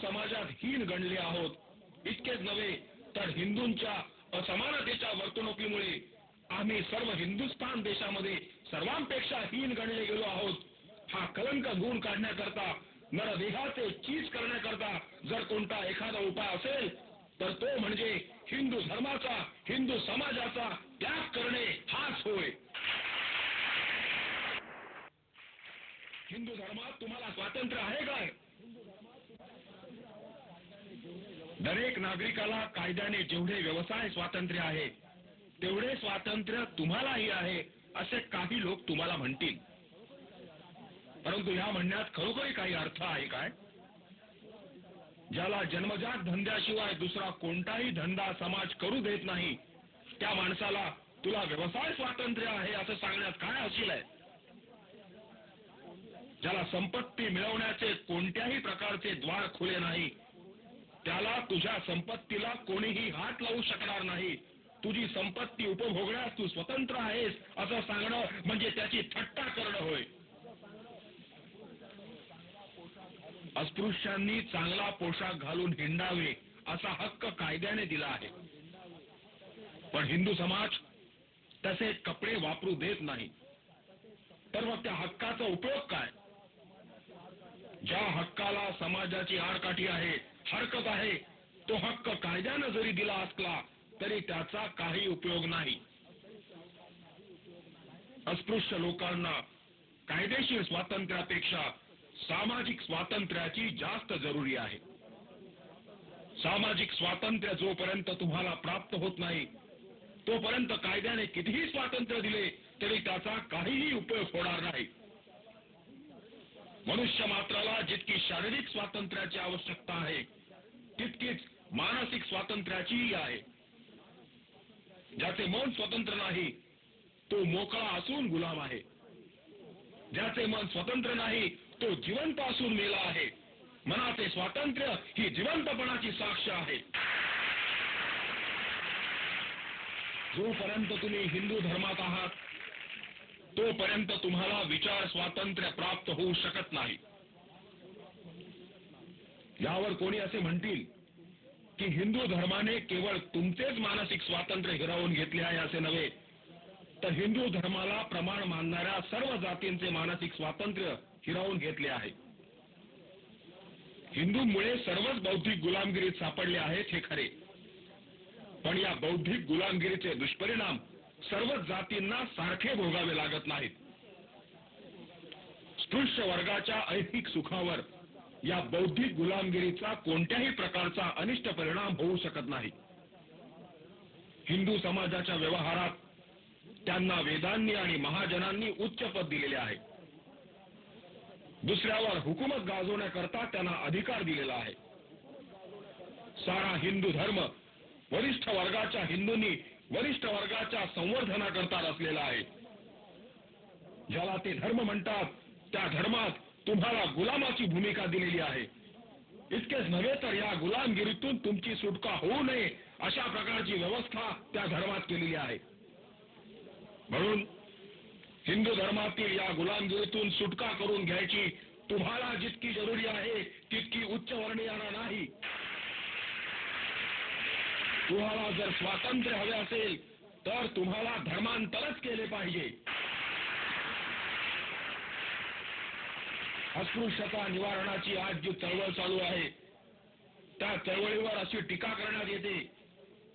समाजात हीन गणले आहोत. इतकेच नव्हे तर हिंदूंच्या असमानतेच्या वर्तणुकीमुळे आम्ही सर्व हिंदुस्थान देशामध्ये सर्वांपेक्षा हीन गणले गेलो आहोत. हा कलंक गुण काढण्याकरता, नरदेहाचे चीज करण्याकरता जर कोणता एखादा उपाय असेल तर तो म्हणजे हिंदू धर्माचा, हिंदू समाजाचा त्याग करणे हाच होय. हिंदू धर्मात तुम्हाला स्वातंत्र्य आहे काय? दरेक नागरिकाला कायद्याने जेवढे व्यवसाय स्वातंत्र्य आहे तेवढे स्वातंत्र्य तुम्हालाही आहे असे काही लोक तुम्हाला म्हणतील. परंतु या म्हणण्यात खरोखरी काही अर्थ आहे काय? ज्याला जन्मजात धंद्याशिवाय दुसरा कोणताही धंदा समाज करू देत नाही त्या माणसाला तुला व्यवसाय स्वातंत्र्य आहे असं सांगण्यात काय हसील आहे? ज्याला संपत्ती मिळवण्याचे कोणत्याही प्रकारचे द्वार खुले नाही त्याला तुझ्या संपत्तीला कोणीही हात लावू शकणार नाही, तुझी संपत्ती उपभोगण्यास तू स्वतंत्र आहेस असं सांगणं म्हणजे त्याची थट्टा करणं होय. अस्पृश्यांनी चांगला पोशाख घालून हिंडावे असा हक्क कायद्याने दिला आहे, पण हिंदू समाज तसे कपडे वापरू देत नाही. तर मग त्या हक्काचा उपयोग काय? ज्या हक्काला समाजाची आडकाठी आहे, हरकत आहे, तो हक्क कायद्यानं जरी दिला असला तरी त्याचा काही उपयोग नाही. अस्पृश्य लोकांना कायदेशीर स्वातंत्र्यापेक्षा सामाजिक स्वातंत्र्याची जास्त जरुरी आहे. सामाजिक स्वातंत्र्य जोपर्यंत तुम्हाला प्राप्त होत नाही तोपर्यंत कायद्याने कितीही स्वातंत्र्य दिले तरी त्याचा काहीही उपयोग होणार नाही. मनुष्य मात्राला जितकी शारीरिक स्वातंत्र्याची आवश्यकता आहे तितकीच मानसिक स्वातंत्र्याचीही आहे. ज्याचे मन स्वतंत्र नाही तो मोकळा असून गुलाम आहे. ज्याचे मन स्वतंत्र नाही तो जिवंत असून मेला आहे. मनाचे स्वातंत्र्य ही जिवंतपणाची साक्ष आहे. जोपर्यंत तुम्ही हिंदू धर्मात आहात तोपर्यंत तुम्हाला विचार स्वातंत्र्य प्राप्त होऊ शकत नाही. यावर कोणी असे म्हणतील की हिंदू धर्माने केवळ तुमचेच मानसिक स्वातंत्र्य हिरावून घेतले आहे असे नव्हे तर हिंदू धर्माला प्रमाण मानणाऱ्या सर्व जातींचे मानसिक स्वातंत्र्य हिरावून घेतले आहे. हिंदूंमुळे सर्वच बौद्धिक गुलामगिरीत सापडले आहेत हे खरे, पण या बौद्धिक गुलामगिरीचे दुष्परिणाम सर्वच जातींना सारखे भोगावे लागत नाहीत. स्पृश्य वर्गाच्या ऐहिक सुखावर या बौद्धिक गुलामगिरीचा कोणत्याही प्रकारचा अनिष्ट परिणाम होऊ शकत नाही. हिंदू समाजाच्या व्यवहारात त्यांना वेदांनी आणि महाजनांनी उच्च पद दिलेले आहे. दुसऱ्यावर हुकूमत गाजवण्याकरता त्यांना अधिकार दिलेला आहे. सारा हिंदू धर्म वरिष्ठ वर्गाच्या हिंदूंनी वरिष्ठ वर्गाच्या संवर्धनाकरता रचलेला आहे. ज्याला ते धर्म म्हणतात त्या धर्मात तुम्हाला गुलामाची भूमिका दिलेली आहे. इतकेच नव्हे तर या गुलामगिरीतून तुमची सुटका होऊ नये अशा प्रकारची व्यवस्था त्या धर्मात केलेली आहे. म्हणून हिंदू धर्मातील या गुलामगिरीतून सुटका करून घ्यायची तुम्हाला जितकी जरुरी आहे तितकी उच्चवर्णीयांना नाही. तुम्हाला जर स्वातंत्र्य हवे असेल तर तुम्हाला धर्मांतरच केले पाहिजे. अस्पृश्यता निवारणाची आज जी चळवळ चालू आहे त्या चळवळीवर अशी टीका करण्यात येते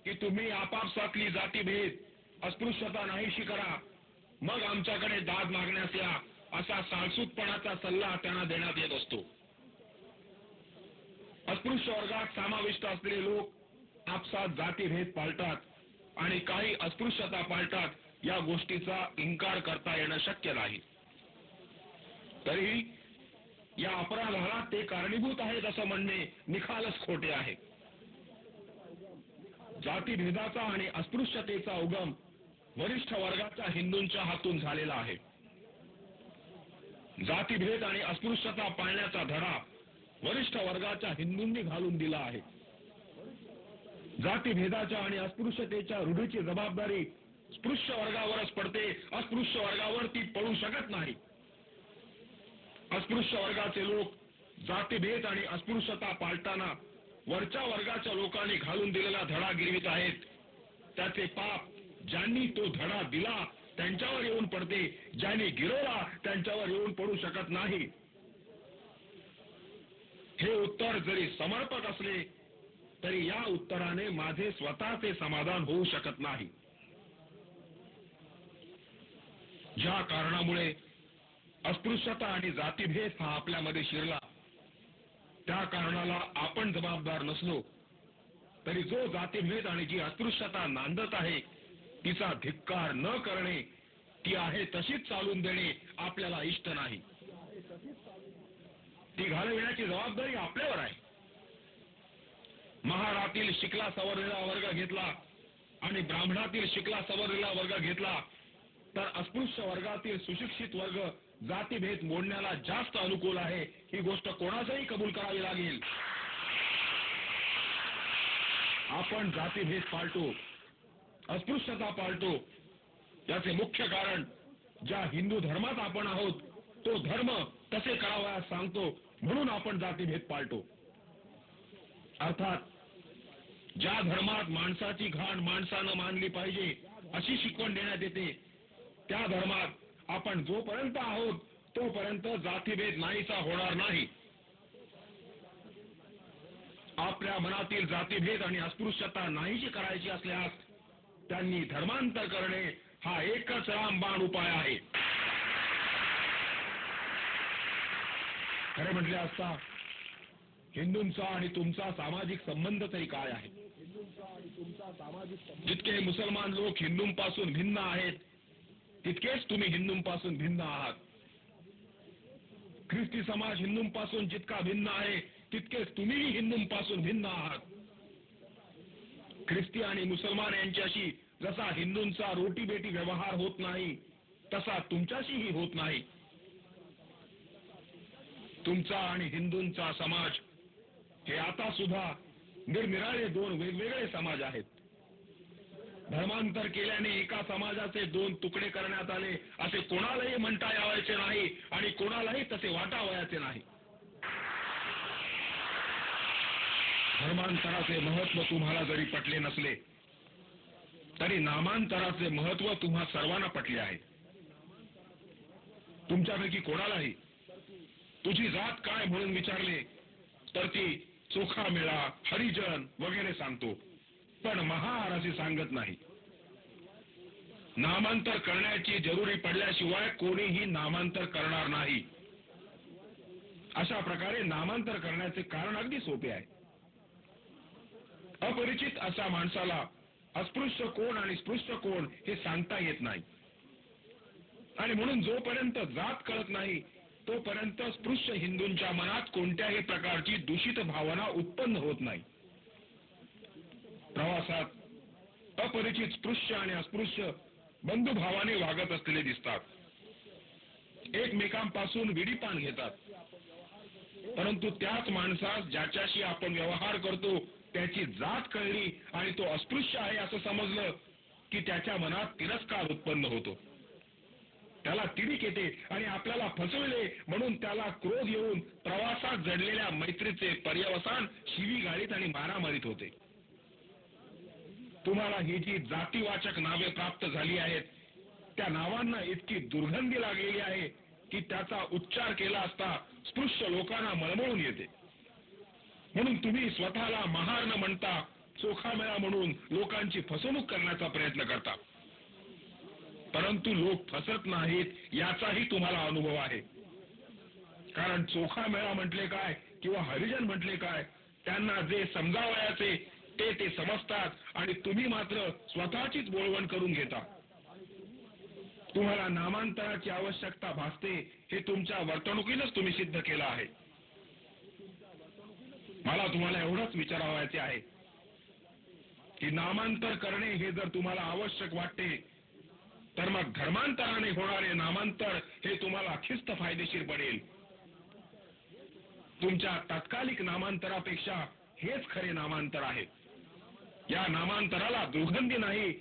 की तुम्ही आपापसातली जातीभेद अस्पृश्यता नाहीशी करा मग आमच्याकडे दाद मागण्यास या असा साळसूतपणाचा सल्ला त्यांना देण्यात येत असतो. अस्पृश्य वर्गात समाविष्ट असलेले लोक आपसात जातीभेद पाळतात आणि काही अस्पृश्यता पाळतात. या गोष्टीचा इन्कार करता येणं शक्य नाही. तरीही या अपराधाला ते कारणीभूत आहेत असं म्हणणे निखालस खोटे आहे. जातीभेदाचा आणि अस्पृश्यतेचा उगम वरिष्ठ वर्गाच्या हिंदूंच्या हातून झालेला आहे. जातीभेद आणि अस्पृश्यता पाळण्याचा धडा वरिष्ठ वर्गाच्या हिंदूंनी घालून दिला आहे. जातीभेदाच्या आणि अस्पृश्यतेच्या रूढीची जबाबदारी स्पृश्य वर्गावरच पडते. अस्पृश्य वर्गावर ती पडू शकत नाही. अस्पृश्य वर्गाचे लोक जातीभेद आणि अस्पृश्यता पाळताना वरच्या वर्गाच्या लोकांनी घालून दिलेला धडा गिरवित आहेत. त्याचे पाप ज्यांनी तो धडा दिला त्यांच्यावर येऊन पडते, ज्यांनी गिरवला त्यांच्यावर येऊन पडू शकत नाही. हे उत्तर जरी समर्पक असले तरी या उत्तराने माझे स्वतःचे समाधान होऊ शकत नाही. ज्या कारणामुळे अस्पृश्यता आणि जातीभेद हा आपल्यामध्ये शिरला, त्या कारणाला आपण जबाबदार नसलो तरी जो जातीभेद आणि जी अस्पृश्यता नांदत आहे तिचा धिक्कार न करणे, ती आहे तशीच चालून देणे आपल्याला इष्ट नाही. ती घालविण्याची जबाबदारी आपल्यावर आहे. महारातील शिकला सवरलेला वर्ग घेतला आणि ब्राह्मणातील शिकला सवरलेला वर्ग घेतला तर अस्पृश्य वर्गातील सुशिक्षित वर्ग जातीभेद मोडण्याला जास्त अनुकूल आहे, ही गोष्ट कोणाचंही कबूल करावी लागेल. आपण जातीभेद पाळतो, अस्पृश्यता पाळतो, याचे मुख्य कारण ज्या हिंदू धर्मात आपण आहोत तो धर्म तसे करावयास सांगतो, म्हणून आपण जातीभेद पाळतो. अर्थात ज्या धर्मात माणसाची घाण माणसानं मानली पाहिजे अशी शिकवण देण्यात येते, त्या धर्मात आपण जोपर्यंत आहोत तोपर्यंत जातीभेद नाहीसा होणार नाही. आपल्या मनातील जातीभेद आणि अस्पृश्यता नाहीशी करायची असल्यास त्यांनी धर्मांतर करणे हा एकच रामबाण उपाय आहे. खरे म्हटले असता हिंदूंचा आणि तुमचा सामाजिक संबंध तरी काय आहे? जितके मुसलमान लोक हिंदूंपासून भिन्न आहेत तितकेच तुम्ही हिंदूंपासून भिन्न आहात. ख्रिस्ती समाज हिंदूंपासून जितका भिन्न आहे तितकेच तुम्हीही हिंदूंपासून भिन्न आहात. ख्रिस्ती आणि मुसलमान यांच्याशी जसा हिंदूंचा रोटीबेटी व्यवहार होत नाही तसा तुमच्याशीही होत नाही. तुमचा आणि हिंदूंचा समाज हे आता सुद्धा निरनिराळे दोन वेगवेगळे समाज आहेत. धर्मांतर केल्याने एका समाजाचे दोन तुकडे करण्यात आले असे कोणालाही म्हणता यावायचे नाही आणि कोणालाही तसे वाटावयाचे नाही. धर्मांतराचे महत्व तुम्हाला जरी पटले नसले तरी नामांतराचे महत्व तुम्हा सर्वांना पटले आहे. तुमच्यापैकी कोणालाही तुझी जात काय म्हणून विचारले तर ती चोखामेळा, हरिजन वगैरे सांगतो, पण महार असे सांगत नाही. नामांतर करण्याची जरुरी पडल्याशिवाय कोणीही नामांतर करणार नाही. अशा प्रकारे नामांतर करण्याचे कारण अगदी सोपे आहे. अपरिचित अशा माणसाला अस्पृश्य कोण आणि स्पृश्य कोण हे सांगता येत नाही आणि म्हणून जोपर्यंत जात कळत नाही तोपर्यंत स्पृश्य हिंदूंच्या मनात कोणत्याही प्रकारची दूषित भावना उत्पन्न होत नाही. प्रवासात अपरिचित स्पृश्य आणि अस्पृश्य बंधुभावाने वागत असलेले दिसतात. एकमेकांपासून विडीपान घेतात, परंतु त्याच माणसास ज्याच्याशी आपण व्यवहार करतो त्याची जात कळली आणि तो अस्पृश्य आहे असं समजलं की त्याच्या मनात तिरस्कार उत्पन्न होतो. त्याला तिडीक येते आणि आपल्याला फसविले म्हणून त्याला क्रोध येऊन प्रवासात जडलेल्या मैत्रीचे पर्यवसान शिवीगाळीत आणि मारामारीत होते. तुम्हाला ही जी जातीवाचक नावे प्राप्त झाली आहेत त्या नावांना इतकी दुर्गंधी लागलेली आहे की त्याचा उच्चार केला असता स्पृश्य लोकांना मळमळून येते. म्हणून तुम्ही स्वतःला महार न म्हणता चोखामेळा म्हणून लोकांची फसवणूक करण्याचा प्रयत्न करता, परंतु लोक फसत नाहीत याचाही तुम्हाला अनुभव आहे. कारण चोखामेळा म्हटले काय किंवा हरिजन म्हटले काय, त्यांना जे समजावयाचे ते समजतात आणि तुम्ही मात्र स्वतःचीच बोळवण करून घेता. तुम्हाला नामांतराची आवश्यकता भासते हे तुमच्या वर्तणुकीनंच तुम्ही सिद्ध केलं आहे. मला तुम्हाला एवढंच विचारावयाचे आहे की नामांतर करणे हे जर तुम्हाला आवश्यक वाटते तर मग धर्मांतराने होणारे नामांतर हे तुम्हाला खिस्त फायदेशीर पडेल. तुमच्या तात्कालिक नामांतरापेक्षा हेच खरे नामांतर आहे. या नामांतराला दुर्गंधी नाही,